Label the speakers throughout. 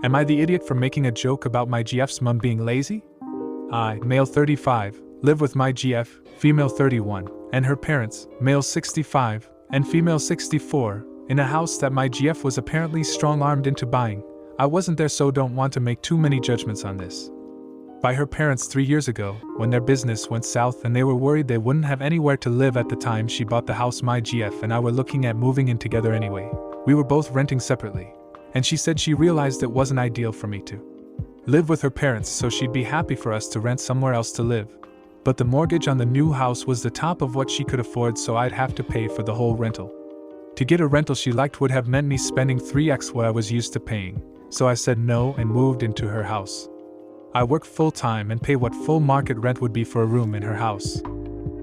Speaker 1: Am I the idiot for making a joke about my GF's mom being lazy? I, male 35, live with my GF, female 31, and her parents, male 65 and female 64, in a house that my GF was apparently strong-armed into buying. I wasn't there, so don't want to make too many judgments on this. By her parents 3 years ago, when their business went south and they were worried they wouldn't have anywhere to live at the time she bought the house my GF and I were looking at moving in together anyway. We were both renting separately, and she said she realized it wasn't ideal for me to live with her parents, so she'd be happy for us to rent somewhere else to live. But the mortgage on the new house was the top of what she could afford, so I'd have to pay for the whole rental. To get a rental she liked would have meant me spending 3x what I was used to paying, so I said no and moved into her house. I work full-time and pay what full market rent would be for a room in her house.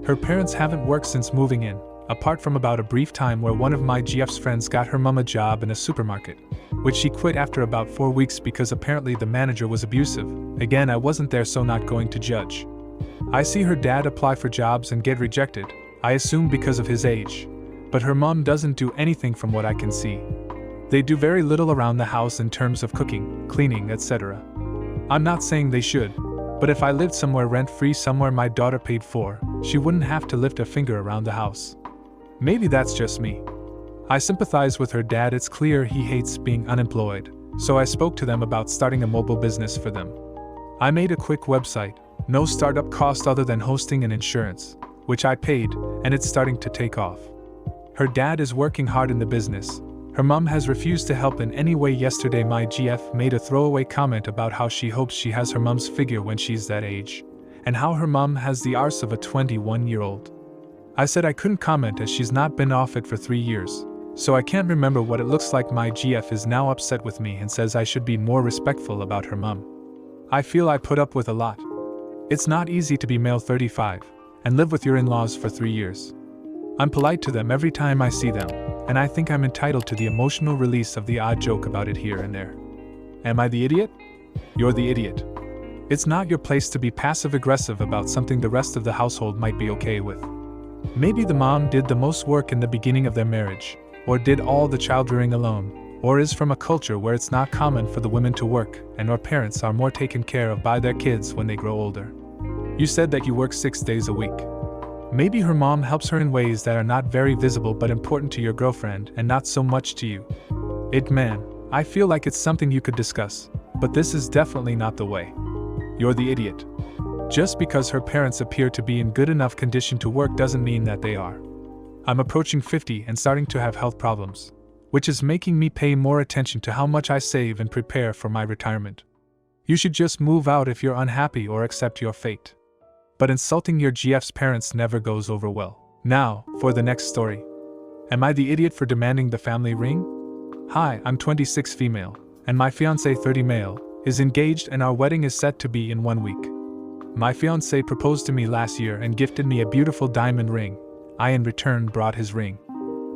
Speaker 1: Her parents haven't worked since moving in, apart from about a brief time where one of my GF's friends got her mom a job in a supermarket, which she quit after about 4 weeks because apparently the manager was abusive. Again, I wasn't there, so not going to judge. I see her dad apply for jobs and get rejected, I assume because of his age. But her mom doesn't do anything from what I can see. They do very little around the house in terms of cooking, cleaning, etc. I'm not saying they should, but if I lived somewhere rent-free, somewhere my daughter paid for, she wouldn't have to lift a finger around the house. Maybe that's just me. I sympathize with her dad. It's clear he hates being unemployed, so I spoke to them about starting a mobile business for them. I made a quick website, no startup cost other than hosting and insurance, which I paid, and it's starting to take off. Her dad is working hard in the business. Her mom has refused to help in any way. Yesterday my GF made a throwaway comment about how she hopes she has her mom's figure when she's that age, and how her mom has the arse of a 21-year-old. I said I couldn't comment as she's not been off it for 3 years, so I can't remember what it looks like. My GF is now upset with me and says I should be more respectful about her mom. I feel I put up with a lot. It's not easy to be male 35 and live with your in-laws for 3 years. I'm polite to them every time I see them, and I think I'm entitled to the emotional release of the odd joke about it here and there. Am I the idiot? You're the idiot. It's not your place to be passive-aggressive about something the rest of the household might be okay with. Maybe the mom did the most work in the beginning of their marriage, or did all the child-rearing alone, or is from a culture where it's not common for the women to work, and our parents are more taken care of by their kids when they grow older. You said that you work 6 days a week. Maybe her mom helps her in ways that are not very visible but important to your girlfriend and not so much to you. I feel like it's something you could discuss, but this is definitely not the way. You're the idiot. Just because her parents appear to be in good enough condition to work doesn't mean that they are. I'm approaching 50 and starting to have health problems, which is making me pay more attention to how much I save and prepare for my retirement. You should just move out if you're unhappy or accept your fate. But insulting your GF's parents never goes over well. Now, for the next story. Am I the idiot for demanding the family ring? Hi, I'm 26 female, and my fiancé 30 male, is engaged and our wedding is set to be in 1 week. My fiancé proposed to me last year and gifted me a beautiful diamond ring. I in return brought his ring.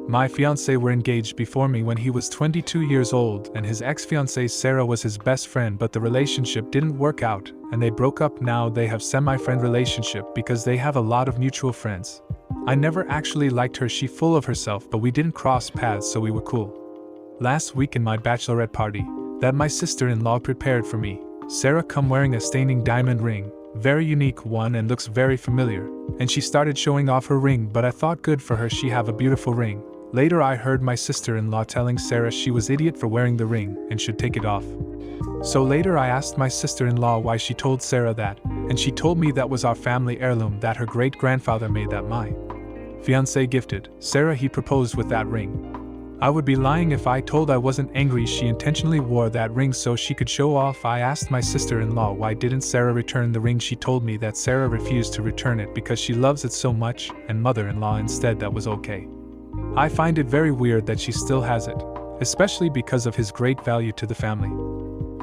Speaker 1: My fiancé were engaged before me when he was 22 years old, and his ex-fiancée Sarah was his best friend, but the relationship didn't work out, and they broke up. Now they have semi-friend relationship because they have a lot of mutual friends. I never actually liked her, she full of herself, but we didn't cross paths, so we were cool. Last week in my bachelorette party, that my sister-in-law prepared for me, Sarah come wearing a staining diamond ring, very unique one and looks very familiar, and she started showing off her ring, but I thought good for her, she have a beautiful ring. Later I heard my sister-in-law telling Sarah she was idiot for wearing the ring and should take it off. So later I asked my sister-in-law why she told Sarah that, and she told me that was our family heirloom that her great-grandfather made that my fiancé gifted Sarah. He proposed with that ring. I would be lying if I told I wasn't angry. She intentionally wore that ring so she could show off. I asked my sister-in-law why didn't Sarah return the ring. She told me that Sarah refused to return it because she loves it so much, and mother-in-law instead that was okay. I find it very weird that she still has it, especially because of his great value to the family.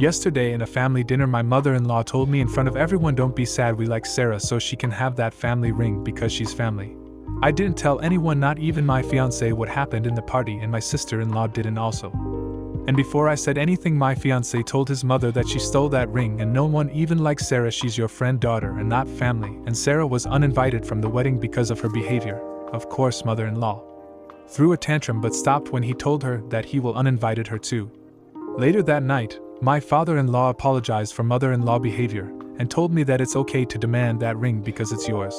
Speaker 1: Yesterday in a family dinner my mother-in-law told me in front of everyone, don't be sad, we like Sarah so she can have that family ring because she's family. I didn't tell anyone, not even my fiancé, what happened in the party, and my sister-in-law didn't also. And before I said anything my fiancé told his mother that she stole that ring and no one even likes Sarah, she's your friend daughter and not family, and Sarah was uninvited from the wedding because of her behavior. Of course mother-in-law threw a tantrum but stopped when he told her that he will uninvited her too. Later that night, My father-in-law apologized for mother-in-law behavior and told me that it's okay to demand that ring because it's yours.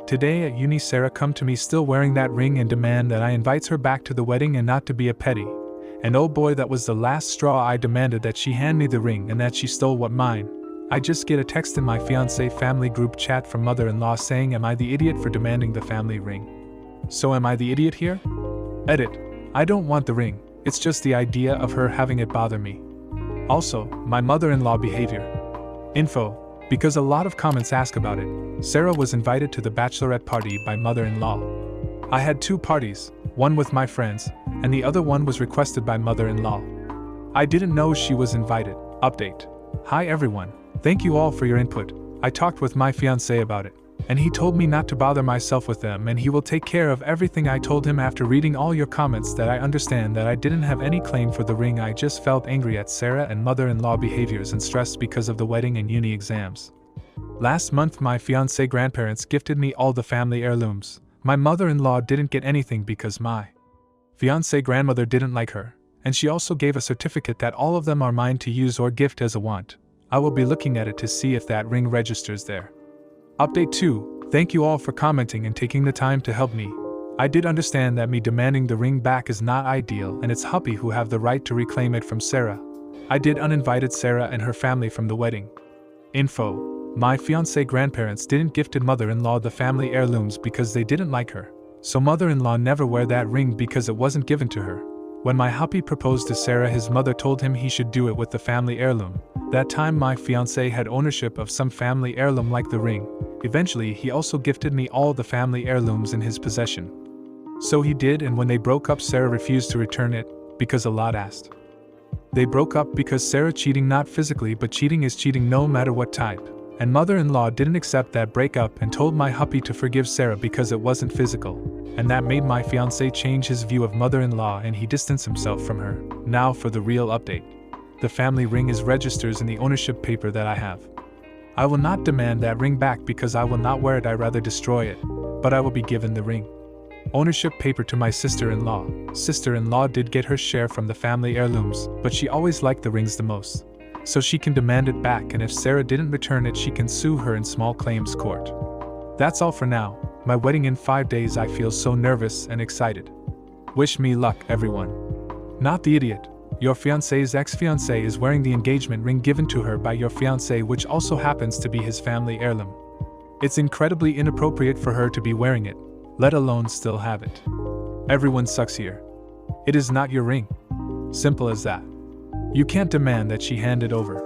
Speaker 1: Today at uni, Sarah come to me still wearing that ring and demand that I invites her back to the wedding and not to be a petty. And oh boy, that was the last straw. I demanded that she hand me the ring and that she stole what mine. I just get a text in my fiancé family group chat from mother-in-law saying, am I the idiot for demanding the family ring? So am I the idiot here? Edit. I don't want the ring, it's just the idea of her having it bother me. Also, my mother-in-law behavior. Info. Because a lot of comments ask about it, Sarah was invited to the bachelorette party by mother-in-law. I had 2 parties, one with my friends, and the other one was requested by mother-in-law. I didn't know she was invited. Update. Hi everyone. Thank you all for your input. I talked with my fiancé about it, and he told me not to bother myself with them and he will take care of everything. I told him after reading all your comments that I understand that I didn't have any claim for the ring. I just felt angry at Sarah and mother-in-law behaviors and stressed because of the wedding and uni exams. Last month my fiancé grandparents gifted me all the family heirlooms. My mother-in-law didn't get anything because my fiancé grandmother didn't like her, and she also gave a certificate that all of them are mine to use or gift as a want. I will be looking at it to see if that ring registers there. Update 2. Thank you all for commenting and taking the time to help me. I did understand that me demanding the ring back is not ideal and it's Huppy who have the right to reclaim it from Sarah. I did uninvited Sarah and her family from the wedding. Info. My fiancé grandparents didn't gifted mother-in-law the family heirlooms because they didn't like her. So mother-in-law never wear that ring because it wasn't given to her. When my Huppy proposed to Sarah, his mother told him he should do it with the family heirloom. That time my fiancé had ownership of some family heirloom like the ring. Eventually he also gifted me all the family heirlooms in his possession. So he did, and when they broke up Sarah refused to return it, because a lot asked. They broke up because Sarah cheating, not physically but cheating is cheating no matter what type. And mother-in-law didn't accept that breakup and told my Huppy to forgive Sarah because it wasn't physical. And that made my fiancé change his view of mother-in-law and he distanced himself from her. Now for the real update. The family ring is registers in the ownership paper that I have. I will not demand that ring back because I will not wear it. I rather destroy it, but I will be given the ring. Ownership paper to my sister-in-law. Sister-in-law did get her share from the family heirlooms, but she always liked the rings the most. So she can demand it back, and if Sarah didn't return it she can sue her in small claims court. That's all for now. My wedding in 5 days. I feel so nervous and excited. Wish me luck, everyone. Not the idiot. Your fiancé's ex-fiancé is wearing the engagement ring given to her by your fiancé, which also happens to be his family heirloom. It's incredibly inappropriate for her to be wearing it, let alone still have it. Everyone sucks here. It is not your ring. Simple as that. You can't demand that she hand it over.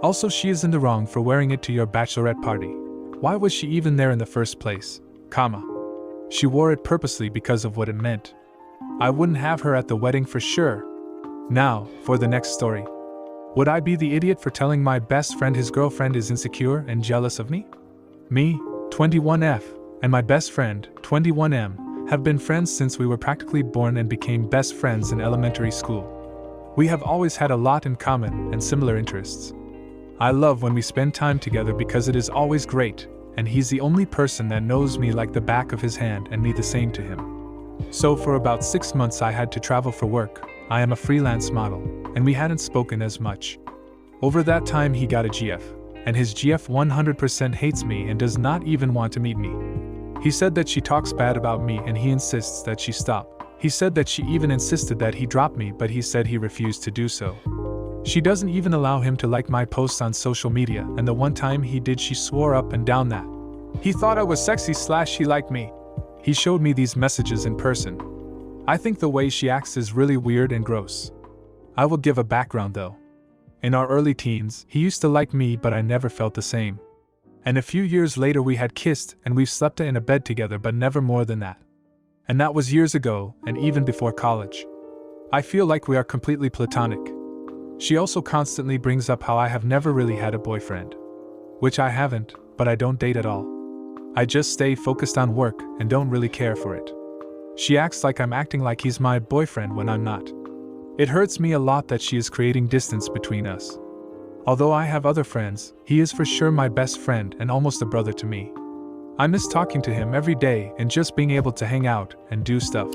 Speaker 1: Also, she is in the wrong for wearing it to your bachelorette party. Why was she even there in the first place? She wore it purposely because of what it meant. I wouldn't have her at the wedding for sure. Now, for the next story. Would I be the idiot for telling my best friend his girlfriend is insecure and jealous of me? Me, 21F, and my best friend, 21M, have been friends since we were practically born and became best friends in elementary school. We have always had a lot in common and similar interests. I love when we spend time together because it is always great, and he's the only person that knows me like the back of his hand and me the same to him. So for about 6 months I had to travel for work. I am a freelance model, and we hadn't spoken as much. Over that time he got a GF, and his GF 100% hates me and does not even want to meet me. He said that she talks bad about me and he insists that she stop. He said that she even insisted that he drop me, but he said he refused to do so. She doesn't even allow him to like my posts on social media, and the one time he did she swore up and down that he thought I was sexy / she liked me. He showed me these messages in person. I think the way she acts is really weird and gross. I will give a background though. In our early teens, he used to like me, but I never felt the same. And a few years later we had kissed and we've slept in a bed together, but never more than that. And that was years ago, and even before college. I feel like we are completely platonic. She also constantly brings up how I have never really had a boyfriend. Which I haven't, but I don't date at all. I just stay focused on work and don't really care for it. She acts like I'm acting like he's my boyfriend when I'm not. It hurts me a lot that she is creating distance between us. Although I have other friends, he is for sure my best friend and almost a brother to me. I miss talking to him every day and just being able to hang out and do stuff.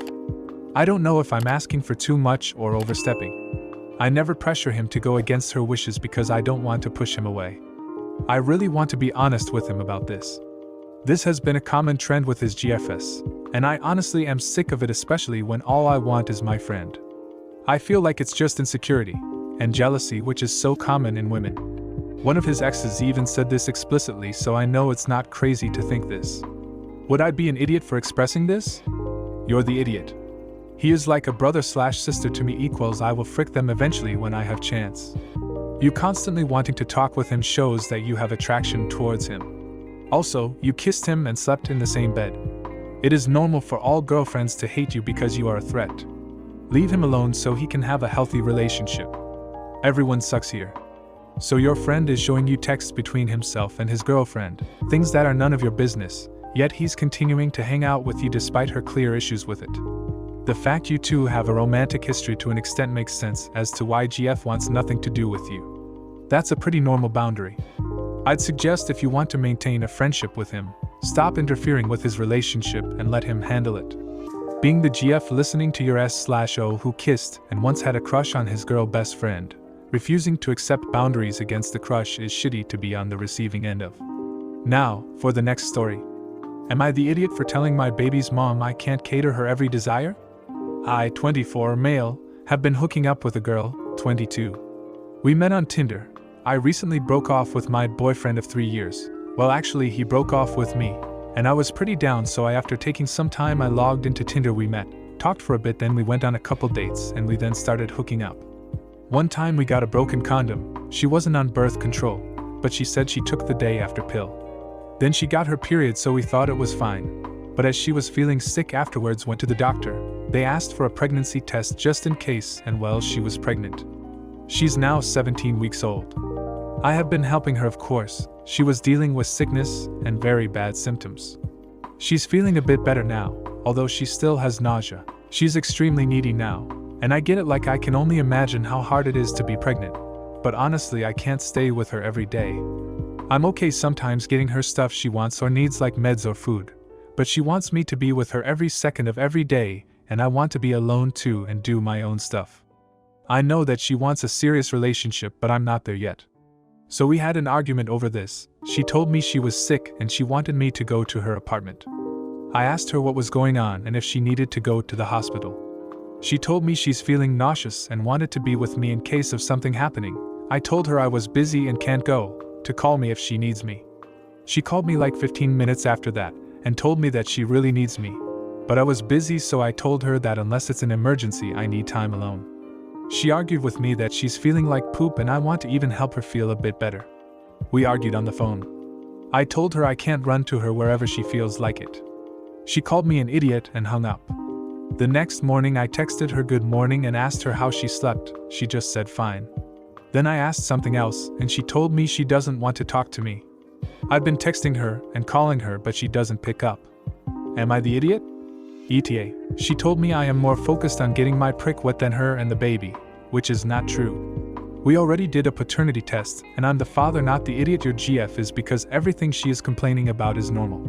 Speaker 1: I don't know if I'm asking for too much or overstepping. I never pressure him to go against her wishes because I don't want to push him away. I really want to be honest with him about this. This has been a common trend with his GFs, and I honestly am sick of it, especially when all I want is my friend. I feel like it's just insecurity and jealousy, which is so common in women. One of his exes even said this explicitly, so I know it's not crazy to think this. Would I be an idiot for expressing this? You're the idiot. He is like a brother/sister to me, equals I will frick them eventually when I have chance. You constantly wanting to talk with him shows that you have attraction towards him. Also, you kissed him and slept in the same bed. It is normal for all girlfriends to hate you because you are a threat. Leave him alone so he can have a healthy relationship. Everyone sucks here. So your friend is showing you texts between himself and his girlfriend, things that are none of your business, yet he's continuing to hang out with you despite her clear issues with it. The fact you two have a romantic history to an extent makes sense as to why GF wants nothing to do with you. That's a pretty normal boundary. I'd suggest if you want to maintain a friendship with him, stop interfering with his relationship and let him handle it. Being the GF listening to your S/O who kissed and once had a crush on his girl best friend, refusing to accept boundaries against the crush is shitty to be on the receiving end of. Now, for the next story. Am I the idiot for telling my baby's mom I can't cater her every desire? I, 24, male, have been hooking up with a girl, 22. We met on Tinder. I recently broke off with my boyfriend of 3 years. Well, actually, he broke off with me, and I was pretty down, so after taking some time I logged into Tinder. We met, talked for a bit, then we went on a couple dates, and we then started hooking up. One time we got a broken condom. She wasn't on birth control, but she said she took the day after pill. Then she got her period, so we thought it was fine. But as she was feeling sick afterwards, went to the doctor. They asked for a pregnancy test just in case, and well, she was pregnant. She's now 17 weeks old. I have been helping her, of course. She was dealing with sickness and very bad symptoms. She's feeling a bit better now, although she still has nausea. She's extremely needy now, and I get it. Like, I can only imagine how hard it is to be pregnant. But honestly, I can't stay with her every day. I'm okay sometimes getting her stuff she wants or needs, like meds or food. But she wants me to be with her every second of every day, and I want to be alone too and do my own stuff. I know that she wants a serious relationship, but I'm not there yet. So we had an argument over this. She told me she was sick and she wanted me to go to her apartment. I asked her what was going on and if she needed to go to the hospital. She told me she's feeling nauseous and wanted to be with me in case of something happening. I told her I was busy and can't go, to call me if she needs me. She called me like 15 minutes after that and told me that she really needs me. But I was busy, so I told her that unless it's an emergency, I need time alone. She argued with me that she's feeling like poop and I want to even help her feel a bit better. We argued on the phone. I told her I can't run to her wherever she feels like it. She called me an idiot and hung up. The next morning I texted her good morning and asked her how she slept. She just said fine. Then I asked something else and she told me she doesn't want to talk to me. I've been texting her and calling her, but she doesn't pick up. Am I the idiot? AITA. She told me I am more focused on getting my prick wet than her and the baby, which is not true. We already did a paternity test, and I'm the father, not the idiot. Your GF is because everything she is complaining about is normal.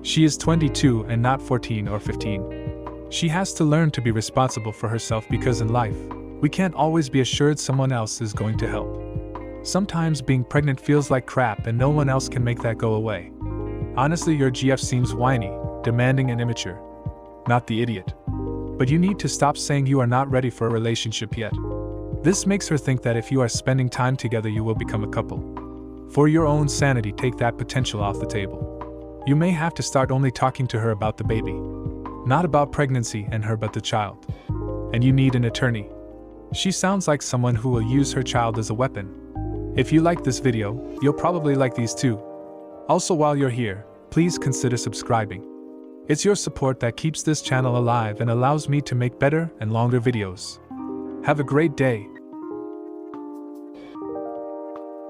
Speaker 1: She is 22 and not 14 or 15. She has to learn to be responsible for herself because in life, we can't always be assured someone else is going to help. Sometimes being pregnant feels like crap and no one else can make that go away. Honestly, your GF seems whiny, demanding and immature. Not the idiot. But you need to stop saying you are not ready for a relationship yet. This makes her think that if you are spending time together you will become a couple. For your own sanity, take that potential off the table. You may have to start only talking to her about the baby. Not about pregnancy and her, but the child. And you need an attorney. She sounds like someone who will use her child as a weapon. If you like this video, you'll probably like these too. Also, while you're here, please consider subscribing. It's your support that keeps this channel alive and allows me to make better and longer videos. Have a great day.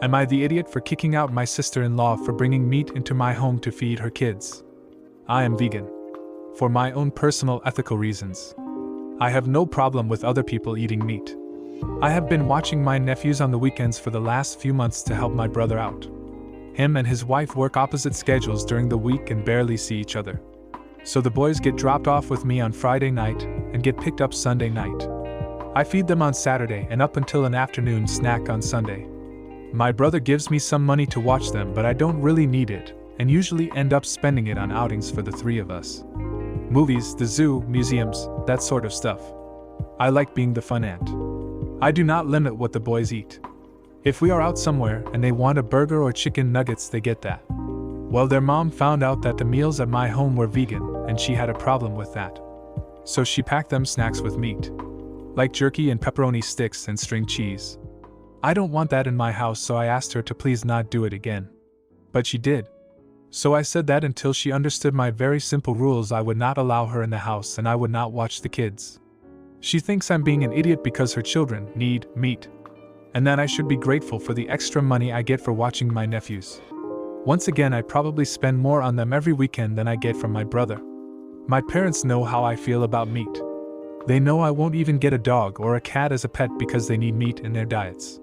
Speaker 1: Am I the idiot for kicking out my sister-in-law for bringing meat into my home to feed her kids? I am vegan. For my own personal ethical reasons. I have no problem with other people eating meat. I have been watching my nephews on the weekends for the last few months to help my brother out. Him and his wife work opposite schedules during the week and barely see each other. So the boys get dropped off with me on Friday night and get picked up Sunday night. I feed them on Saturday and up until an afternoon snack on Sunday. My brother gives me some money to watch them, but I don't really need it, and usually end up spending it on outings for the three of us. Movies, the zoo, museums, that sort of stuff. I like being the fun aunt. I do not limit what the boys eat. If we are out somewhere and they want a burger or chicken nuggets, they get that. Well, their mom found out that the meals at my home were vegan, and she had a problem with that. So she packed them snacks with meat, like jerky and pepperoni sticks and string cheese. I don't want that in my house, so I asked her to please not do it again. But she did. So I said that until she understood my very simple rules, I would not allow her in the house and I would not watch the kids. She thinks I'm being an idiot because her children need meat, and that I should be grateful for the extra money I get for watching my nephews. Once again, I probably spend more on them every weekend than I get from my brother. My parents know how I feel about meat. They know I won't even get a dog or a cat as a pet because they need meat in their diets.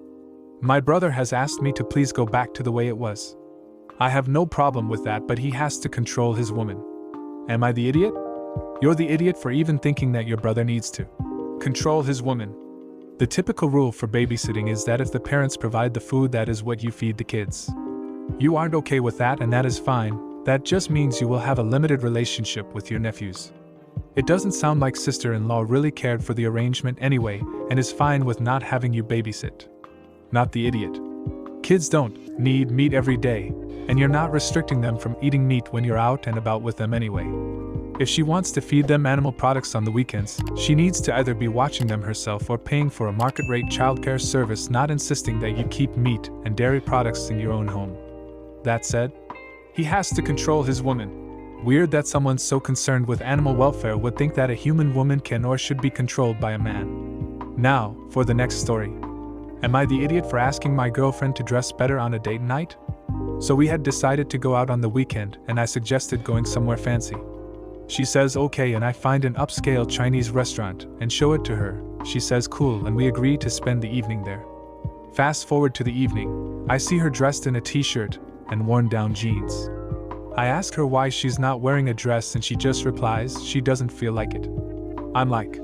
Speaker 1: My brother has asked me to please go back to the way it was. I have no problem with that, but he has to control his woman. Am I the idiot? You're the idiot for even thinking that your brother needs to control his woman. The typical rule for babysitting is that if the parents provide the food, that is what you feed the kids. You aren't okay with that, and that is fine. That just means you will have a limited relationship with your nephews. It doesn't sound like sister-in-law really cared for the arrangement anyway, and is fine with not having you babysit. Not the idiot. Kids don't need meat every day, and you're not restricting them from eating meat when you're out and about with them anyway. If she wants to feed them animal products on the weekends, she needs to either be watching them herself or paying for a market-rate childcare service, not insisting that you keep meat and dairy products in your own home. That said, he has to control his woman. Weird that someone so concerned with animal welfare would think that a human woman can or should be controlled by a man. Now, for the next story. Am I the idiot for asking my girlfriend to dress better on a date night? So we had decided to go out on the weekend, and I suggested going somewhere fancy. She says okay, and I find an upscale Chinese restaurant and show it to her. She says cool, and we agree to spend the evening there. Fast forward to the evening, I see her dressed in a t-shirt and worn down jeans. I ask her why she's not wearing a dress, and she just replies she doesn't feel like it. I'm like,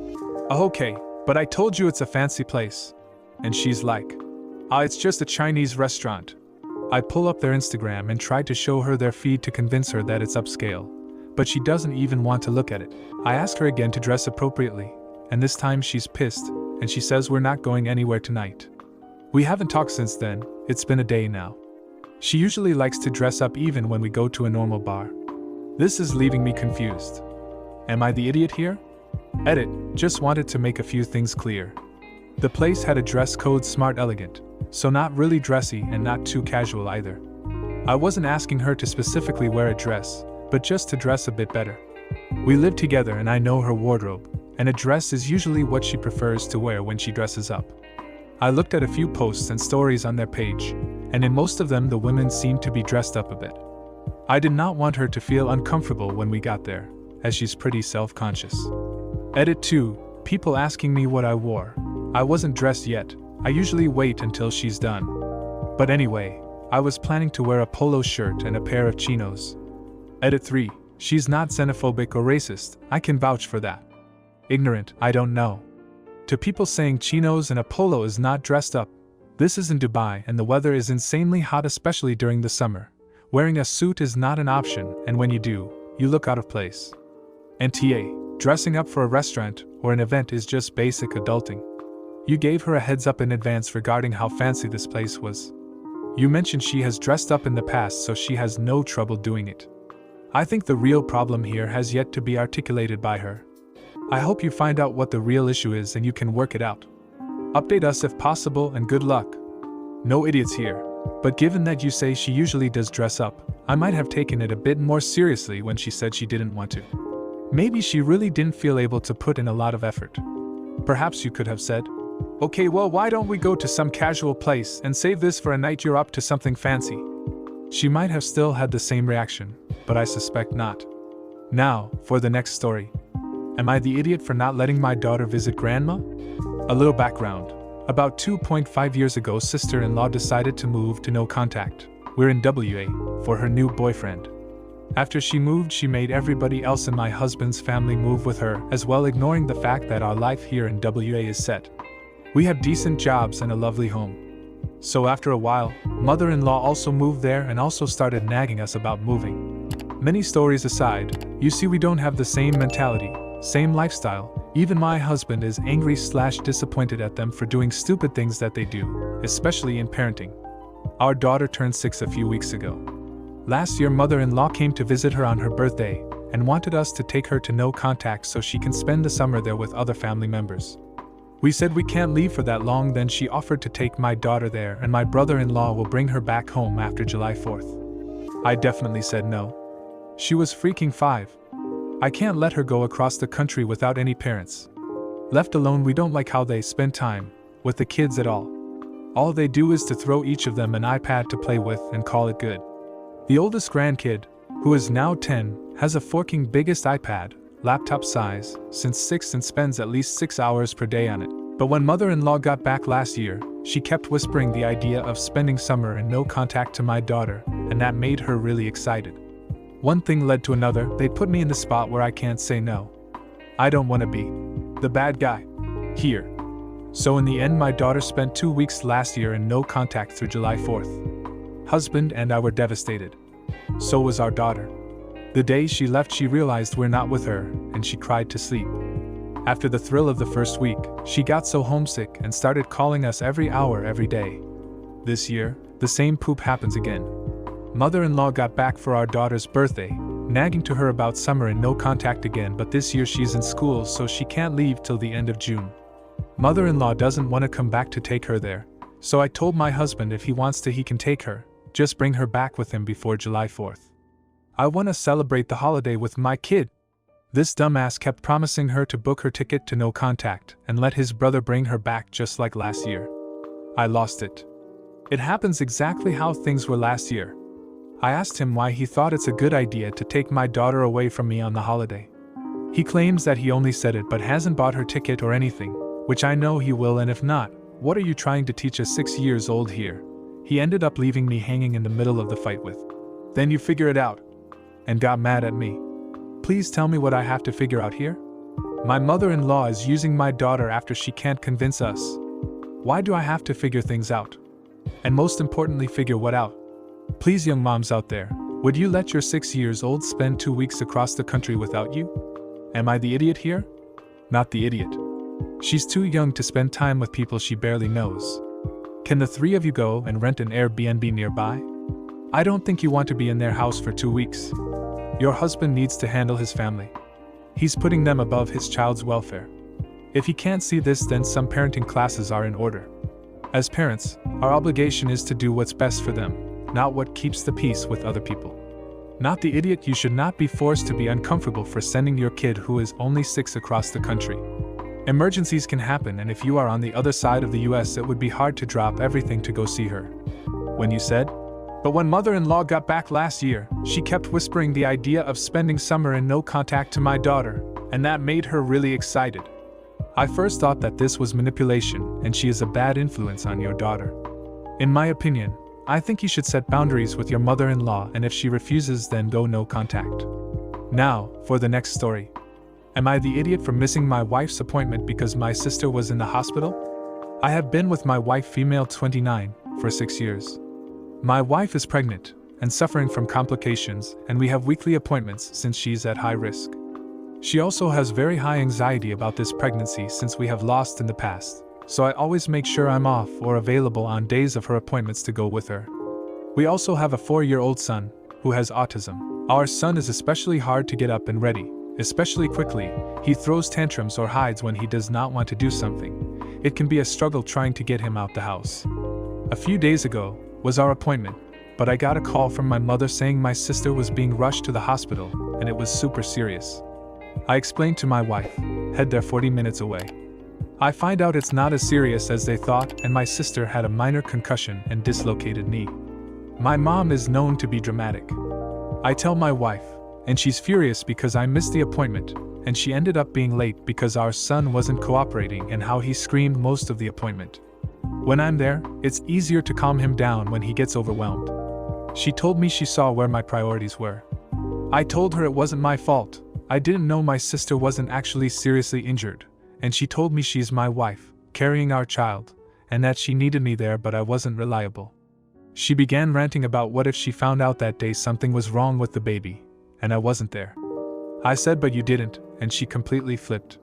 Speaker 1: oh, okay, but I told you it's a fancy place. And she's like, it's just a Chinese restaurant. I pull up their Instagram and try to show her their feed to convince her that it's upscale, but she doesn't even want to look at it. I ask her again to dress appropriately, and this time she's pissed, and she says we're not going anywhere tonight. We haven't talked since then, it's been a day now. She usually likes to dress up even when we go to a normal bar. This is leaving me confused. Am I the idiot here? Edit, just wanted to make a few things clear. The place had a dress code smart elegant, so not really dressy and not too casual either. I wasn't asking her to specifically wear a dress, but just to dress a bit better. We live together and I know her wardrobe, and a dress is usually what she prefers to wear when she dresses up. I looked at a few posts and stories on their page, and in most of them the women seemed to be dressed up a bit. I did not want her to feel uncomfortable when we got there, as she's pretty self-conscious. Edit 2, people asking me what I wore. I wasn't dressed yet, I usually wait until she's done. But anyway, I was planning to wear a polo shirt and a pair of chinos. Edit 3, she's not xenophobic or racist, I can vouch for that. Ignorant, I don't know. To people saying chinos and a polo is not dressed up, this is in Dubai and the weather is insanely hot, especially during the summer. Wearing a suit is not an option, and when you do, you look out of place. NTA, dressing up for a restaurant or an event is just basic adulting. You gave her a heads up in advance regarding how fancy this place was. You mentioned she has dressed up in the past, so she has no trouble doing it. I think the real problem here has yet to be articulated by her. I hope you find out what the real issue is and you can work it out. Update us if possible, and good luck. No idiots here, but given that you say she usually does dress up, I might have taken it a bit more seriously when she said she didn't want to. Maybe she really didn't feel able to put in a lot of effort. Perhaps you could have said, okay, well, why don't we go to some casual place and save this for a night you're up to something fancy? She might have still had the same reaction, but I suspect not. Now, for the next story. Am I the idiot for not letting my daughter visit grandma? A little background. About 2.5 years ago, sister-in-law decided to move to no contact. We're in WA, for her new boyfriend. After she moved, she made everybody else in my husband's family move with her as well, ignoring the fact that our life here in WA is set. We have decent jobs and a lovely home. So after a while, mother-in-law also moved there and also started nagging us about moving. Many stories aside, you see we don't have the same mentality, same lifestyle. Even my husband is angry/disappointed at them for doing stupid things that they do, especially in parenting. Our daughter turned 6 a few weeks ago. Last year mother-in-law came to visit her on her birthday and wanted us to take her to no contact so she can spend the summer there with other family members. We said we can't leave for that long. Then she offered to take my daughter there and my brother-in-law will bring her back home after July 4th. I definitely said no. She was freaking 5. I can't let her go across the country without any parents. Left alone, we don't like how they spend time with the kids at all. All they do is to throw each of them an iPad to play with and call it good. The oldest grandkid, who is now 10, has a forking biggest iPad, laptop size, since 6 and spends at least 6 hours per day on it. But when mother-in-law got back last year, she kept whispering the idea of spending summer in no contact to my daughter, and that made her really excited. One thing led to another. They put me in the spot where I can't say no. I don't want to be the bad guy here. So in the end my daughter spent 2 weeks last year in no contact through July 4th. Husband and I were devastated. So was our daughter. The day she left she realized we're not with her, and she cried to sleep. After the thrill of the first week, she got so homesick and started calling us every hour every day. This year, the same poop happens again. Mother-in-law got back for our daughter's birthday, nagging to her about summer and no contact again, but this year she's in school so she can't leave till the end of June. Mother-in-law doesn't want to come back to take her there, so I told my husband if he wants to he can take her, just bring her back with him before July 4th. I want to celebrate the holiday with my kid. This dumbass kept promising her to book her ticket to no contact and let his brother bring her back just like last year. I lost it. It happens exactly how things were last year. I asked him why he thought it's a good idea to take my daughter away from me on the holiday. He claims that he only said it but hasn't bought her ticket or anything, which I know he will, and if not, what are you trying to teach a 6-year-old here? He ended up leaving me hanging in the middle of the fight with. Then you figure it out. And got mad at me. Please tell me what I have to figure out here? My mother-in-law is using my daughter after she can't convince us. Why do I have to figure things out? And most importantly, figure what out? Please, young moms out there, would you let your 6-year-old spend 2 weeks across the country without you? Am I the idiot here? Not the idiot. She's too young to spend time with people she barely knows. Can the 3 of you go and rent an Airbnb nearby? I don't think you want to be in their house for 2 weeks. Your husband needs to handle his family. He's putting them above his child's welfare. If he can't see this, then some parenting classes are in order. As parents, our obligation is to do what's best for them, not what keeps the peace with other people. Not the idiot. You should not be forced to be uncomfortable for sending your kid who is only 6 across the country. Emergencies can happen, and if you are on the other side of the US, it would be hard to drop everything to go see her. When you said, but when mother-in-law got back last year, she kept whispering the idea of spending summer in no contact to my daughter, and that made her really excited. I first thought that this was manipulation and she is a bad influence on your daughter. In my opinion, I think you should set boundaries with your mother-in-law, and if she refuses, then go no contact. Now, for the next story. Am I the idiot for missing my wife's appointment because my sister was in the hospital? I have been with my wife, female 29, for 6 years. My wife is pregnant and suffering from complications, and we have weekly appointments since she's at high risk. She also has very high anxiety about this pregnancy since we have lost in the past, so I always make sure I'm off or available on days of her appointments to go with her. We also have a 4-year-old son who has autism. Our son is especially hard to get up and ready, especially quickly. He throws tantrums or hides when he does not want to do something. It can be a struggle trying to get him out the house. A few days ago was our appointment, but I got a call from my mother saying my sister was being rushed to the hospital and it was super serious. I explained to my wife, head there 40 minutes away. I find out it's not as serious as they thought, and my sister had a minor concussion and dislocated knee. My mom is known to be dramatic. I tell my wife, and she's furious because I missed the appointment, and she ended up being late because our son wasn't cooperating and how he screamed most of the appointment. When I'm there, it's easier to calm him down when he gets overwhelmed. She told me she saw where my priorities were. I told her it wasn't my fault. I didn't know my sister wasn't actually seriously injured, and she told me she's my wife, carrying our child, and that she needed me there but I wasn't reliable. She began ranting about what if she found out that day something was wrong with the baby, and I wasn't there. I said, but you didn't, and she completely flipped.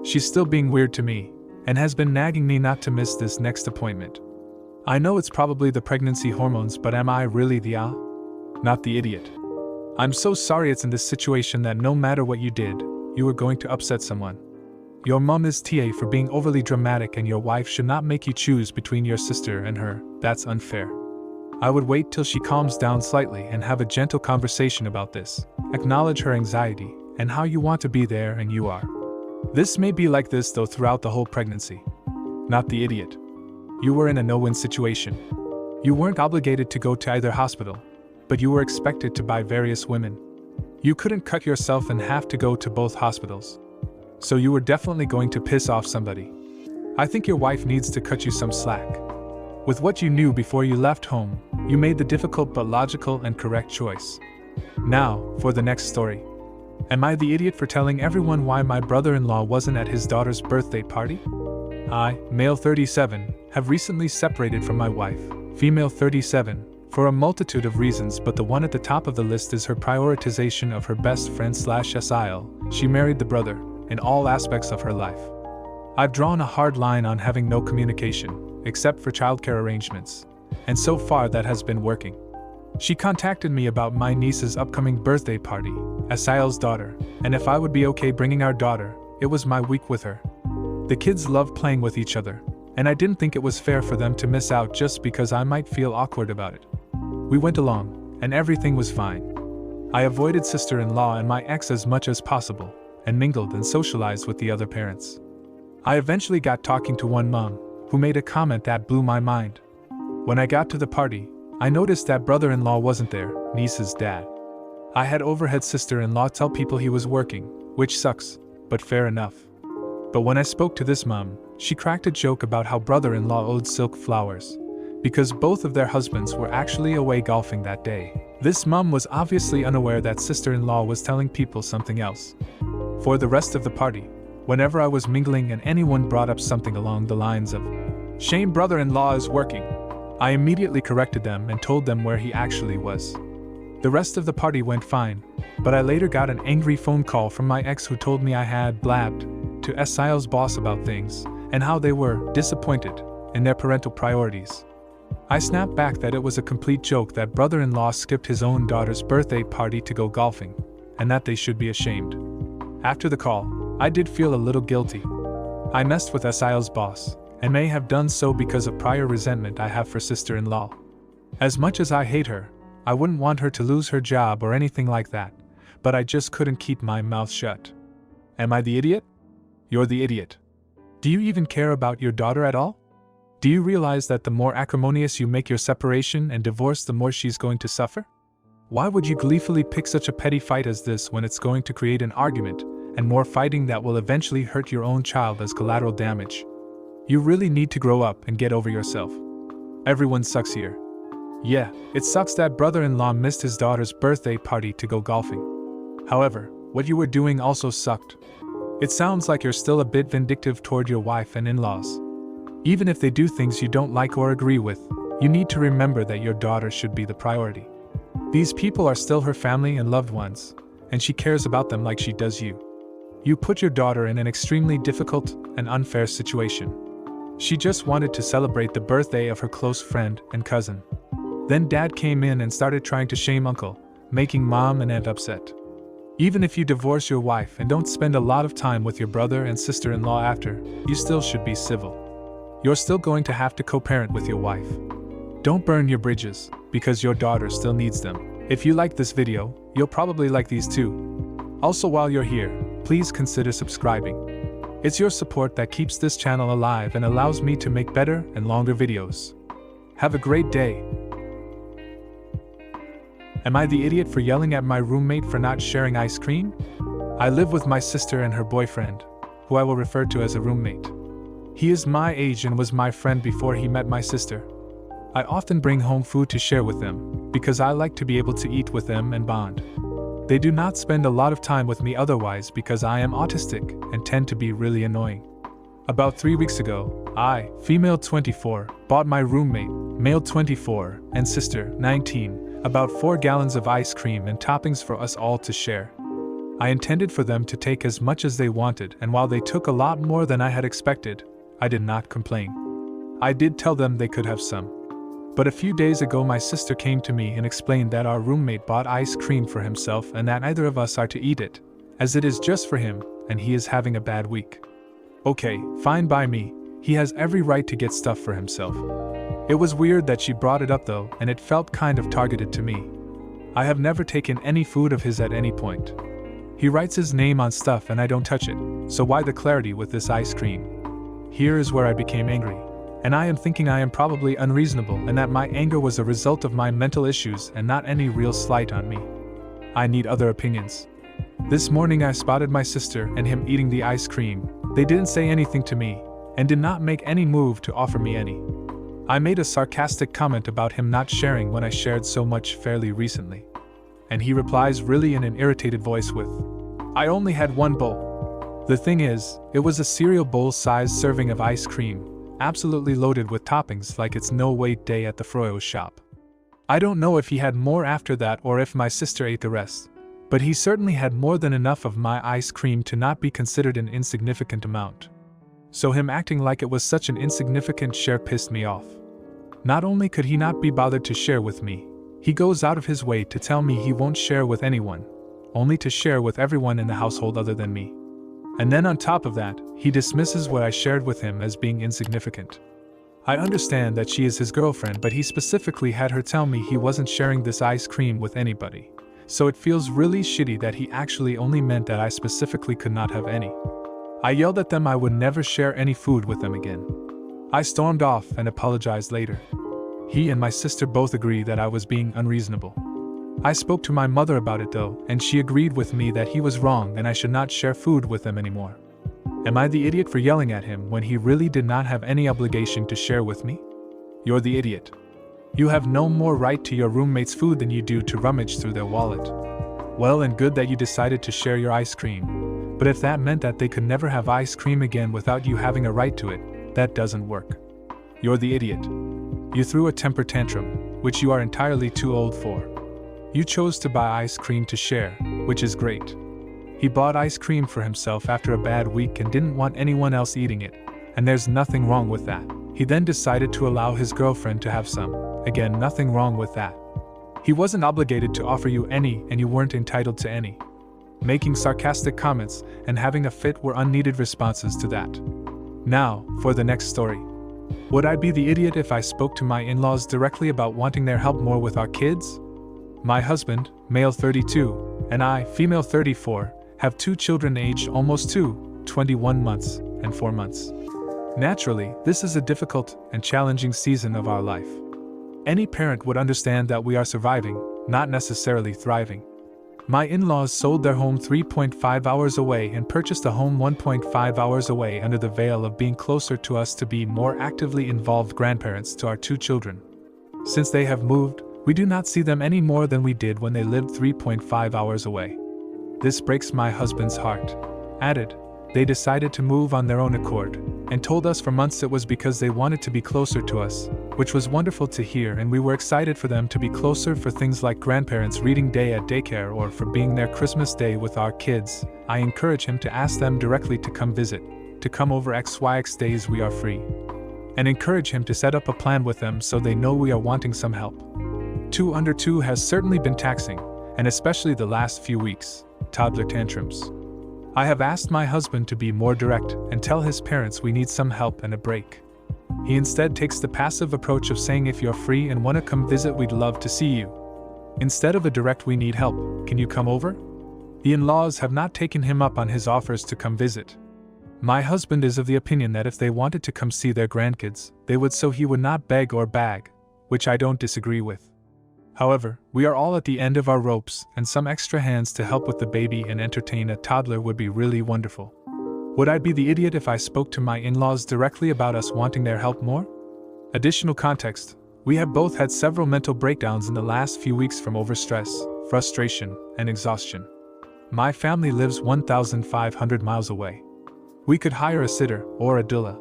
Speaker 1: She's still being weird to me, and has been nagging me not to miss this next appointment. I know it's probably the pregnancy hormones, but am I really not the idiot? I'm so sorry it's in this situation that no matter what you did, you were going to upset someone. Your mom is TA for being overly dramatic, and your wife should not make you choose between your sister and her. That's unfair. I would wait till she calms down slightly and have a gentle conversation about this. Acknowledge her anxiety and how you want to be there and you are. This may be like this though throughout the whole pregnancy. Not the idiot. You were in a no-win situation. You weren't obligated to go to either hospital, but you were expected to by various women. You couldn't cut yourself and have to go to both hospitals. So you were definitely going to piss off somebody. I think your wife needs to cut you some slack. With what you knew before you left home, you made the difficult but logical and correct choice. Now, for the next story. Am I the idiot for telling everyone why my brother-in-law wasn't at his daughter's birthday party? I, male 37, have recently separated from my wife, female 37, for a multitude of reasons, but the one at the top of the list is her prioritization of her best friend/SIL. She married the brother in all aspects of her life. I've drawn a hard line on having no communication, except for childcare arrangements, and so far that has been working. She contacted me about my niece's upcoming birthday party, SIL's daughter, and if I would be okay bringing our daughter. It was my week with her. The kids love playing with each other, and I didn't think it was fair for them to miss out just because I might feel awkward about it. We went along, and everything was fine. I avoided sister-in-law and my ex as much as possible, and mingled and socialized with the other parents. I eventually got talking to one mom, who made a comment that blew my mind. When I got to the party, I noticed that brother-in-law wasn't there, niece's dad. I had overheard sister-in-law tell people he was working, which sucks, but fair enough. But when I spoke to this mom, she cracked a joke about how brother-in-law owed silk flowers, because both of their husbands were actually away golfing that day. This mom was obviously unaware that sister-in-law was telling people something else. For the rest of the party, whenever I was mingling and anyone brought up something along the lines of, "Shame brother-in-law is working," I immediately corrected them and told them where he actually was. The rest of the party went fine, but I later got an angry phone call from my ex who told me I had blabbed to SIL's boss about things, and how they were disappointed in their parental priorities. I snapped back that it was a complete joke that brother-in-law skipped his own daughter's birthday party to go golfing, and that they should be ashamed. After the call, I did feel a little guilty. I messed with SIL's boss, and may have done so because of prior resentment I have for sister-in-law. As much as I hate her, I wouldn't want her to lose her job or anything like that, but I just couldn't keep my mouth shut. Am I the idiot? You're the idiot. Do you even care about your daughter at all? Do you realize that the more acrimonious you make your separation and divorce, the more she's going to suffer? Why would you gleefully pick such a petty fight as this when it's going to create an argument, and more fighting that will eventually hurt your own child as collateral damage? You really need to grow up and get over yourself. Everyone sucks here. Yeah, it sucks that brother-in-law missed his daughter's birthday party to go golfing. However, what you were doing also sucked. It sounds like you're still a bit vindictive toward your wife and in-laws. Even if they do things you don't like or agree with, you need to remember that your daughter should be the priority. These people are still her family and loved ones, and she cares about them like she does you. You put your daughter in an extremely difficult and unfair situation. She just wanted to celebrate the birthday of her close friend and cousin. Then dad came in and started trying to shame uncle, making mom and aunt upset. Even if you divorce your wife and don't spend a lot of time with your brother and sister-in-law after, you still should be civil. You're still going to have to co-parent with your wife. Don't burn your bridges, because your daughter still needs them. If you like this video, you'll probably like these too. Also, while you're here, please consider subscribing. It's your support that keeps this channel alive and allows me to make better and longer videos. Have a great day. Am I the idiot for yelling at my roommate for not sharing ice cream? I live with my sister and her boyfriend, who I will refer to as a roommate. He is my age and was my friend before he met my sister. I often bring home food to share with them, because I like to be able to eat with them and bond. They do not spend a lot of time with me otherwise because I am autistic and tend to be really annoying. About 3 weeks ago, I, female 24, bought my roommate, male 24, and sister, 19, about 4 gallons of ice cream and toppings for us all to share. I intended for them to take as much as they wanted, and while they took a lot more than I had expected, I did not complain. I did tell them they could have some. But a few days ago my sister came to me and explained that our roommate bought ice cream for himself and that neither of us are to eat it, as it is just for him, and he is having a bad week. Okay, fine by me, he has every right to get stuff for himself. It was weird that she brought it up though, and it felt kind of targeted to me. I have never taken any food of his at any point. He writes his name on stuff and I don't touch it, so why the clarity with this ice cream? Here is where I became angry. And I am thinking I am probably unreasonable and that my anger was a result of my mental issues and not any real slight on me. I need other opinions. This morning I spotted my sister and him eating the ice cream. They didn't say anything to me, and did not make any move to offer me any. I made a sarcastic comment about him not sharing when I shared so much fairly recently. And he replies really in an irritated voice with, "I only had one bowl." The thing is, it was a cereal bowl-sized serving of ice cream, absolutely loaded with toppings like it's no-wait day at the Froyo shop. I don't know if he had more after that or if my sister ate the rest, but he certainly had more than enough of my ice cream to not be considered an insignificant amount. So him acting like it was such an insignificant share pissed me off. Not only could he not be bothered to share with me, he goes out of his way to tell me he won't share with anyone, only to share with everyone in the household other than me. And then on top of that, he dismisses what I shared with him as being insignificant. I understand that she is his girlfriend, but he specifically had her tell me he wasn't sharing this ice cream with anybody. So it feels really shitty that he actually only meant that I specifically could not have any. I yelled at them I would never share any food with them again. I stormed off and apologized later. He and my sister both agree that I was being unreasonable. I spoke to my mother about it though, and she agreed with me that he was wrong and I should not share food with them anymore. Am I the idiot for yelling at him when he really did not have any obligation to share with me? You're the idiot. You have no more right to your roommate's food than you do to rummage through their wallet. Well and good that you decided to share your ice cream. But if that meant that they could never have ice cream again without you having a right to it, that doesn't work. You're the idiot. You threw a temper tantrum, which you are entirely too old for. You chose to buy ice cream to share, which is great. He bought ice cream for himself after a bad week and didn't want anyone else eating it, and there's nothing wrong with that. He then decided to allow his girlfriend to have some. Again, nothing wrong with that. He wasn't obligated to offer you any and you weren't entitled to any. Making sarcastic comments and having a fit were unneeded responses to that. Now, for the next story. Would I be the idiot if I spoke to my in-laws directly about wanting their help more with our kids? My husband, male 32, and I, female 34, have 2 children aged almost 21 months and 4 months. Naturally, this is a difficult and challenging season of our life. Any parent would understand that we are surviving, not necessarily thriving. My in-laws sold their home 3.5 hours away and purchased a home 1.5 hours away under the veil of being closer to us to be more actively involved grandparents to our 2 children. Since they have moved, we do not see them any more than we did when they lived 3.5 hours away. This breaks my husband's heart. Added, they decided to move on their own accord, and told us for months it was because they wanted to be closer to us, which was wonderful to hear, and we were excited for them to be closer for things like grandparents' reading day at daycare or for being their Christmas day with our kids. I encourage him to ask them directly to come visit, to come over XYX days we are free. And encourage him to set up a plan with them so they know we are wanting some help. 2 under 2 has certainly been taxing, and especially the last few weeks, toddler tantrums. I have asked my husband to be more direct and tell his parents we need some help and a break. He instead takes the passive approach of saying if you're free and want to come visit we'd love to see you. Instead of a direct we need help, can you come over? The in-laws have not taken him up on his offers to come visit. My husband is of the opinion that if they wanted to come see their grandkids, they would, so he would not beg or bag, which I don't disagree with. However, we are all at the end of our ropes, and some extra hands to help with the baby and entertain a toddler would be really wonderful. Would I be the idiot if I spoke to my in-laws directly about us wanting their help more? Additional context, we have both had several mental breakdowns in the last few weeks from overstress, frustration, and exhaustion. My family lives 1,500 miles away. We could hire a sitter or a doula.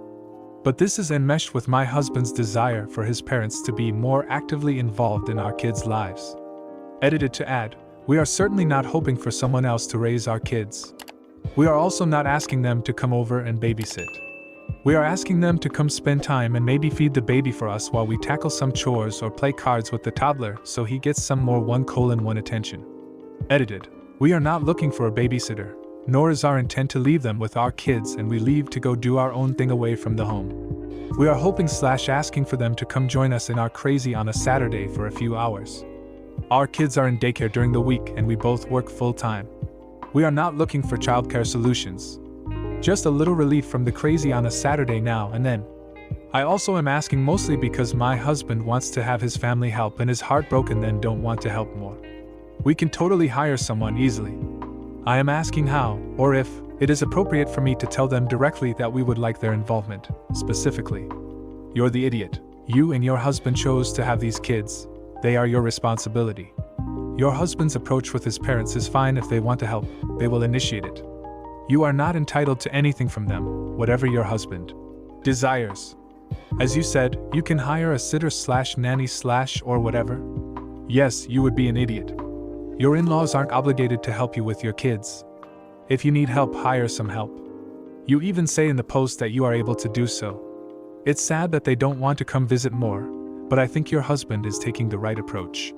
Speaker 1: But this is enmeshed with my husband's desire for his parents to be more actively involved in our kids' lives. Edited to add, we are certainly not hoping for someone else to raise our kids. We are also not asking them to come over and babysit. We are asking them to come spend time and maybe feed the baby for us while we tackle some chores or play cards with the toddler so he gets some more 1:1 attention. Edited. We are not looking for a babysitter, nor is our intent to leave them with our kids and we leave to go do our own thing away from the home. We are hoping/asking for them to come join us in our crazy on a Saturday for a few hours. Our kids are in daycare during the week and we both work full-time. We are not looking for childcare solutions. Just a little relief from the crazy on a Saturday now and then. I also am asking mostly because my husband wants to have his family help and is heartbroken then don't want to help more. We can totally hire someone easily. I am asking how, or if, it is appropriate for me to tell them directly that we would like their involvement, specifically. You're the idiot. You and your husband chose to have these kids. They are your responsibility. Your husband's approach with his parents is fine if they want to help, they will initiate it. You are not entitled to anything from them, whatever your husband desires. As you said, you can hire a sitter/nanny/or whatever. Yes, you would be an idiot. Your in-laws aren't obligated to help you with your kids. If you need help, hire some help. You even say in the post that you are able to do so. It's sad that they don't want to come visit more, but I think your husband is taking the right approach.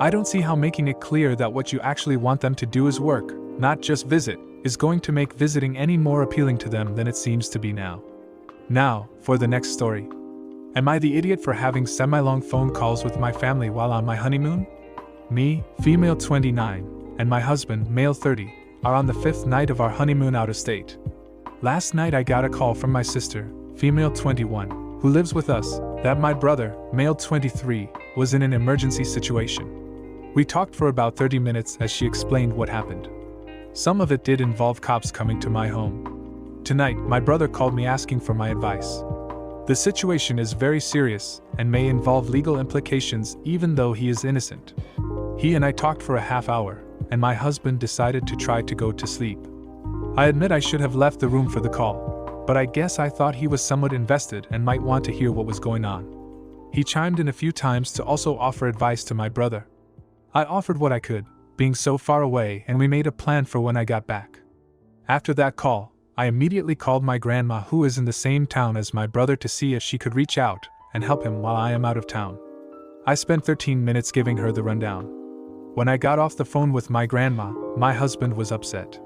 Speaker 1: I don't see how making it clear that what you actually want them to do is work, not just visit, is going to make visiting any more appealing to them than it seems to be now. Now, for the next story. Am I the idiot for having semi-long phone calls with my family while on my honeymoon? Me, female 29, and my husband, male 30, are on the 5th night of our honeymoon out of state. Last night I got a call from my sister, female 21, who lives with us, that my brother, male 23, was in an emergency situation. We talked for about 30 minutes as she explained what happened. Some of it did involve cops coming to my home. Tonight, my brother called me asking for my advice. The situation is very serious and may involve legal implications even though he is innocent. He and I talked for a half hour, and my husband decided to try to go to sleep. I admit I should have left the room for the call, but I guess I thought he was somewhat invested and might want to hear what was going on. He chimed in a few times to also offer advice to my brother. I offered what I could, being so far away, and we made a plan for when I got back. After that call, I immediately called my grandma who is in the same town as my brother to see if she could reach out and help him while I am out of town. I spent 13 minutes giving her the rundown. When I got off the phone with my grandma, my husband was upset.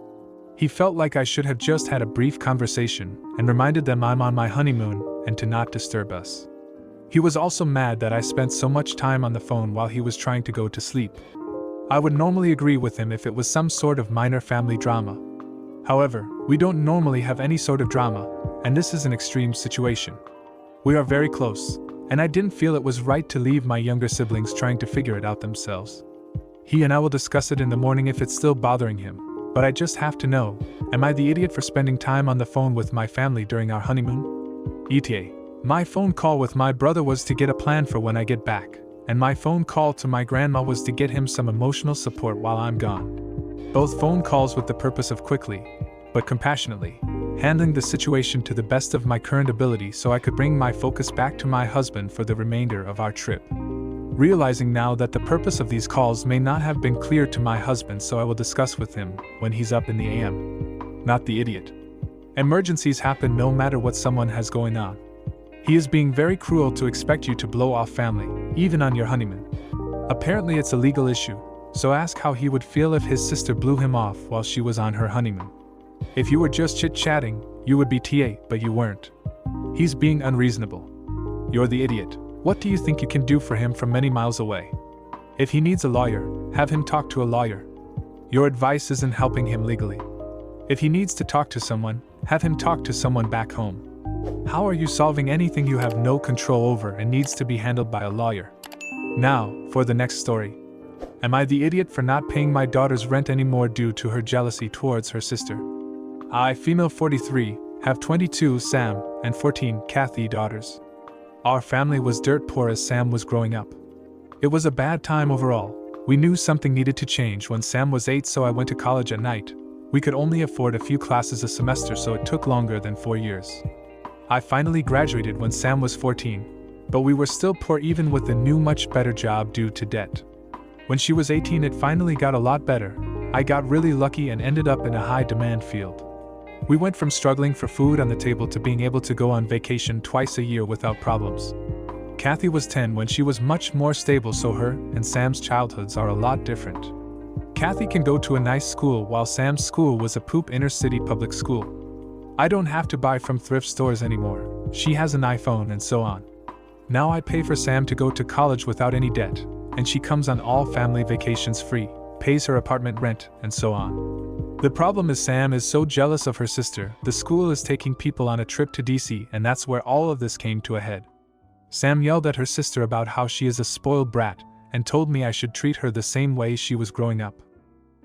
Speaker 1: He felt like I should have just had a brief conversation and reminded them I'm on my honeymoon and to not disturb us. He was also mad that I spent so much time on the phone while he was trying to go to sleep. I would normally agree with him if it was some sort of minor family drama. However, we don't normally have any sort of drama, and this is an extreme situation. We are very close, and I didn't feel it was right to leave my younger siblings trying to figure it out themselves. He and I will discuss it in the morning if it's still bothering him, but I just have to know, am I the idiot for spending time on the phone with my family during our honeymoon? AITA. My phone call with my brother was to get a plan for when I get back, and my phone call to my grandma was to get him some emotional support while I'm gone. Both phone calls with the purpose of quickly, but compassionately, handling the situation to the best of my current ability so I could bring my focus back to my husband for the remainder of our trip. Realizing now that the purpose of these calls may not have been clear to my husband, so I will discuss with him when he's up in the AM. Not the idiot. Emergencies happen no matter what someone has going on. He is being very cruel to expect you to blow off family, even on your honeymoon. Apparently it's a legal issue, so ask how he would feel if his sister blew him off while she was on her honeymoon. If you were just chit-chatting, you would be TA, but you weren't. He's being unreasonable. You're the idiot. What do you think you can do for him from many miles away? If he needs a lawyer, have him talk to a lawyer. Your advice isn't helping him legally. If he needs to talk to someone, have him talk to someone back home. How are you solving anything you have no control over and needs to be handled by a lawyer? Now, for the next story. Am I the idiot for not paying my daughter's rent anymore due to her jealousy towards her sister? I, female 43, have 22 Sam and 14 Kathy daughters. Our family was dirt poor as Sam was growing up. It was a bad time overall. We knew something needed to change when Sam was 8, so I went to college at night. We could only afford a few classes a semester, so it took longer than 4 years. I finally graduated when Sam was 14, but we were still poor even with the new much better job due to debt. When she was 18 it finally got a lot better. I got really lucky and ended up in a high demand field. We went from struggling for food on the table to being able to go on vacation twice a year without problems. Kathy was 10 when she was much more stable, so her and Sam's childhoods are a lot different. Kathy can go to a nice school while Sam's school was a poop inner city public school. I don't have to buy from thrift stores anymore. She has an iPhone and so on. Now I pay for Sam to go to college without any debt, and she comes on all family vacations free, pays her apartment rent, and so on. The problem is Sam is so jealous of her sister. The school is taking people on a trip to DC, and that's where all of this came to a head. Sam yelled at her sister about how she is a spoiled brat, and told me I should treat her the same way she was growing up.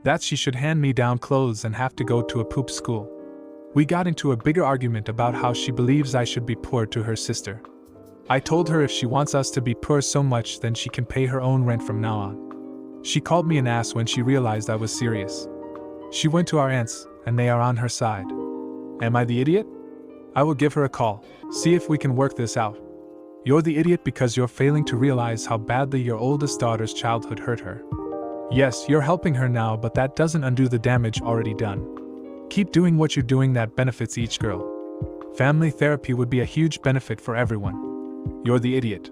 Speaker 1: That she should hand me down clothes and have to go to a poop school. We got into a bigger argument about how she believes I should be poor to her sister. I told her if she wants us to be poor so much then she can pay her own rent from now on. She called me an ass when she realized I was serious. She went to our aunts, and they are on her side. Am I the idiot? I will give her a call, see if we can work this out. You're the idiot because you're failing to realize how badly your oldest daughter's childhood hurt her. Yes, you're helping her now, but that doesn't undo the damage already done. Keep doing what you're doing, that benefits each girl. Family therapy would be a huge benefit for everyone. You're the idiot.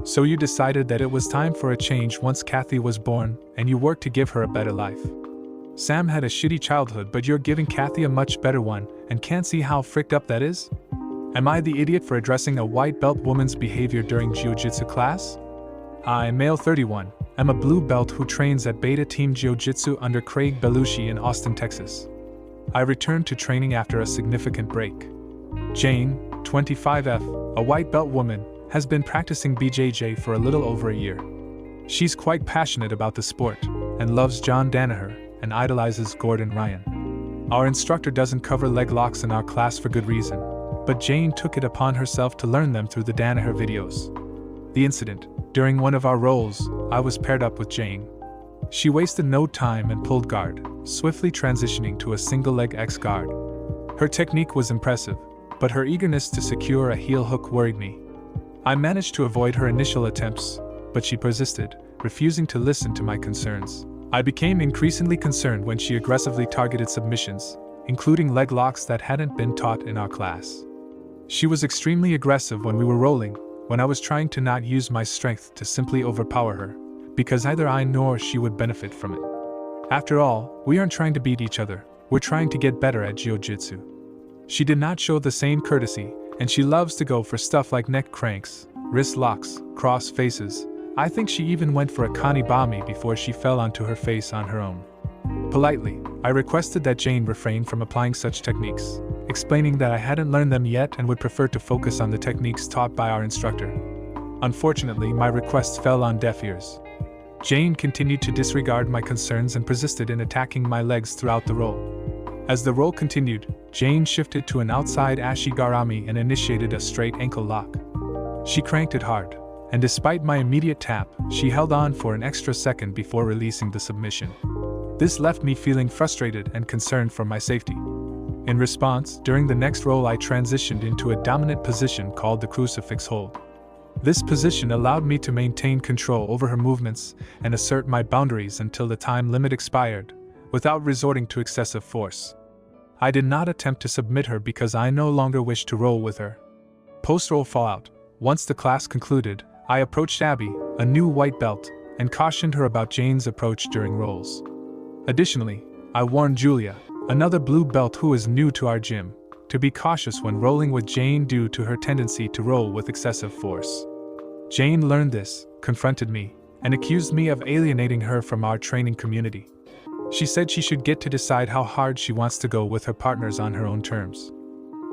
Speaker 1: So you decided that it was time for a change once Kathy was born, and you worked to give her a better life. Sam had a shitty childhood, but you're giving Kathy a much better one, and can't see how fricked up that is? Am I the idiot for addressing a white belt woman's behavior during jiu-jitsu class? I, male 31, am a blue belt who trains at Beta Team Jiu-Jitsu under Craig Belushi in Austin, Texas. I returned to training after a significant break. Jane, 25F, a white belt woman, has been practicing BJJ for a little over a year. She's quite passionate about the sport, and loves John Danaher, and idolizes Gordon Ryan. Our instructor doesn't cover leg locks in our class for good reason, but Jane took it upon herself to learn them through the Danaher videos. The incident: during one of our rolls, I was paired up with Jane. She wasted no time and pulled guard, swiftly transitioning to a single leg X guard. Her technique was impressive, but her eagerness to secure a heel hook worried me. I managed to avoid her initial attempts, but she persisted, refusing to listen to my concerns. I became increasingly concerned when she aggressively targeted submissions, including leg locks that hadn't been taught in our class. She was extremely aggressive when we were rolling, when I was trying to not use my strength to simply overpower her, because neither I nor she would benefit from it. After all, we aren't trying to beat each other, we're trying to get better at jiu-jitsu. She did not show the same courtesy, and she loves to go for stuff like neck cranks, wrist locks, cross faces. I think she even went for a kanibami before she fell onto her face on her own. Politely, I requested that Jane refrain from applying such techniques, explaining that I hadn't learned them yet and would prefer to focus on the techniques taught by our instructor. Unfortunately, my request fell on deaf ears. Jane continued to disregard my concerns and persisted in attacking my legs throughout the roll. As the roll continued, Jane shifted to an outside ashigarami and initiated a straight ankle lock. She cranked it hard, and despite my immediate tap, she held on for an extra second before releasing the submission. This left me feeling frustrated and concerned for my safety. In response, during the next roll I transitioned into a dominant position called the crucifix hold. This position allowed me to maintain control over her movements and assert my boundaries until the time limit expired, without resorting to excessive force. I did not attempt to submit her because I no longer wished to roll with her. Post-roll fallout: once the class concluded, I approached Abby, a new white belt, and cautioned her about Jane's approach during rolls. Additionally, I warned Julia, another blue belt who is new to our gym, to be cautious when rolling with Jane due to her tendency to roll with excessive force. Jane learned this, confronted me, and accused me of alienating her from our training community. She said she should get to decide how hard she wants to go with her partners on her own terms.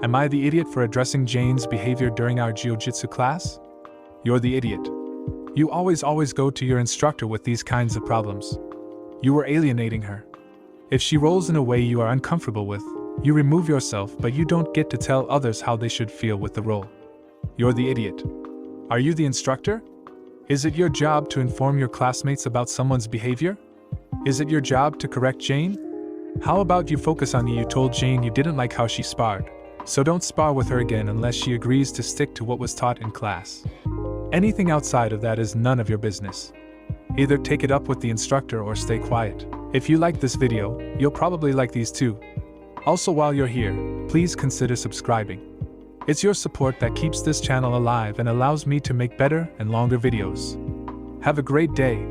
Speaker 1: Am I the idiot for addressing Jane's behavior during our jiu-jitsu class? You're the idiot. You always go to your instructor with these kinds of problems. You were alienating her. If she rolls in a way you are uncomfortable with, you remove yourself, but you don't get to tell others how they should feel with the roll. You're the idiot. Are you the instructor? Is it your job to inform your classmates about someone's behavior? Is it your job to correct Jane? How about you focus on you told Jane you didn't like how she sparred, So don't spar with her again unless she agrees to stick to what was taught in class. Anything outside of that is none of your business. Either take it up with the instructor or stay quiet. If you like this video, you'll probably like these too. Also, while you're here, please consider subscribing. It's your support that keeps this channel alive and allows me to make better and longer videos. Have a great day.